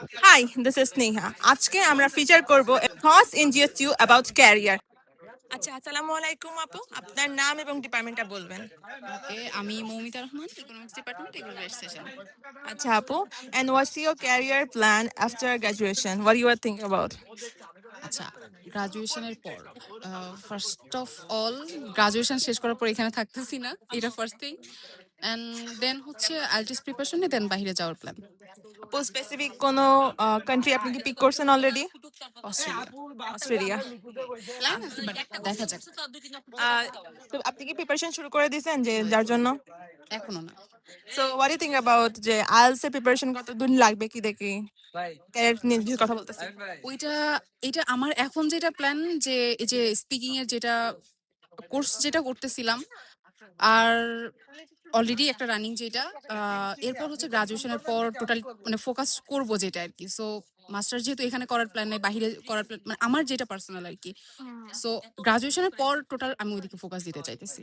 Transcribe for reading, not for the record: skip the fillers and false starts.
Hi, this is Neha. আজকে আমরা feature করব থটস ইন জিএসইউ অ্যাবাউট ক্যারিয়ার। আচ্ছা, আসসালামু আলাইকুম আপু। আপনার নাম এবং ডিপার্টমেন্টটা বলবেন। ওকে, আমি Moumita Rahman, economics department, agriculture session. আচ্ছা আপু, and what's your career plan after graduation? What you are thinking about? আচ্ছা, গ্রাজুয়েশনের পর ফার্স্ট অফ অল গ্রাজুয়েশন শেষ করার পর এখানে থাকতেছি না, এটা ফার্স্ট থিং। অ্যান্ড দেন হচ্ছে আইএলটিএস প্রিপারেশন নিয়ে দেন বাইরে যাওয়ার প্ল্যান। আপু স্পেসিফিক কোনো কান্ট্রি আপনি কি পিক করছেন অলরেডি? Australia Australia. প্ল্যান আছে, বাট দেখা যাক। তো আপনি কি প্রিপারেশন শুরু করে দিয়েছেন যে যার জন্য? এখনো না। So what you think about যে আইএলটিএস এর প্রিপারেশন কত দিন লাগবে কি দেখি? ক্যারিয়ার নিয়ে যে কথা বলতেছি। ওইটা এটা আমার এখন যেটা প্ল্যান, যে এই যে স্পিকিং এর যেটা কোর্স যেটা করতেছিলাম, আর অলরেডি একটা রানিং যেটা, এরপর হচ্ছে গ্রাজুয়েশনের পর টোটাল মানে ফোকাস করব যেটা আর কি। সো মাস্টার যেহেতু এখানে করার প্ল্যান নেই, বাইরে করার প্ল্যান মানে আমার যেটা পার্সোনাল আর কি। সো গ্রাজুয়েশনের পর টোটাল আমি ওইদিকে ফোকাস দিতে চাইতেছি।